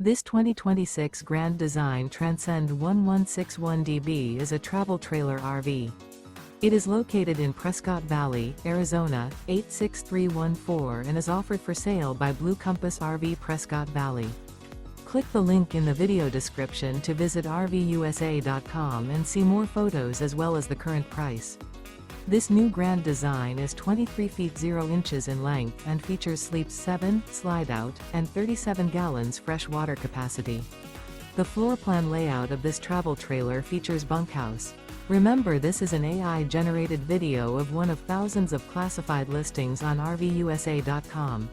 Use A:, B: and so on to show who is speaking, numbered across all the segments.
A: This 2026 Grand Design Transcend 1161DB is a travel trailer RV. It is located in Prescott Valley, Arizona, 86314 and is offered for sale by Blue Compass RV Prescott Valley. Click the link in the video description to visit RVUSA.com and see more photos as well as the current price. This new Grand Design is 23 feet 0 inches in length and features sleeps 7, Slideout, and 37 gallons fresh water capacity. The floor plan layout of this travel trailer features bunkhouse. Remember, this is an AI-generated video of one of thousands of classified listings on RVUSA.com.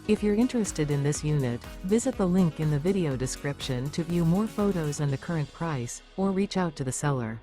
A: If you're interested in this unit, visit the link in the video description to view more photos and the current price, or reach out to the seller.